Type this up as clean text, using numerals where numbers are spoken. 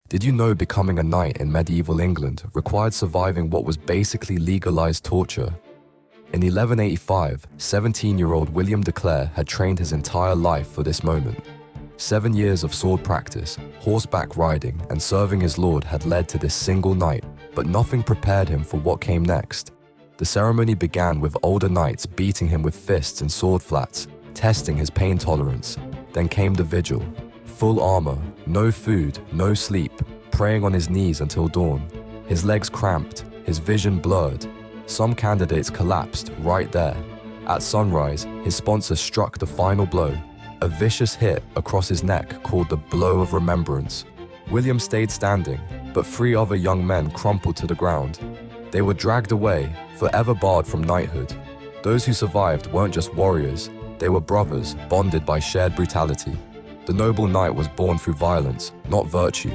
Did you know becoming a knight in medieval England required surviving what was basically legalized torture? In 1185, 17-year-old William de Clare had trained his entire life for this moment. 7 years of sword practice, horseback riding, and serving his lord had led to this single night, but nothing prepared him for what came next. The ceremony began with older knights beating him with fists and sword flats, testing his pain tolerance. Then came the vigil. Full armor, no food, no sleep, praying on his knees until dawn. His legs cramped, his vision blurred. Some candidates collapsed right there. At sunrise, his sponsor struck the final blow, a vicious hit across his neck called the blow of remembrance. William stayed standing, but 3 other young men crumpled to the ground. They were dragged away, forever barred from knighthood. Those who survived weren't just warriors, they were brothers, bonded by shared brutality. The noble knight was born through violence, not virtue.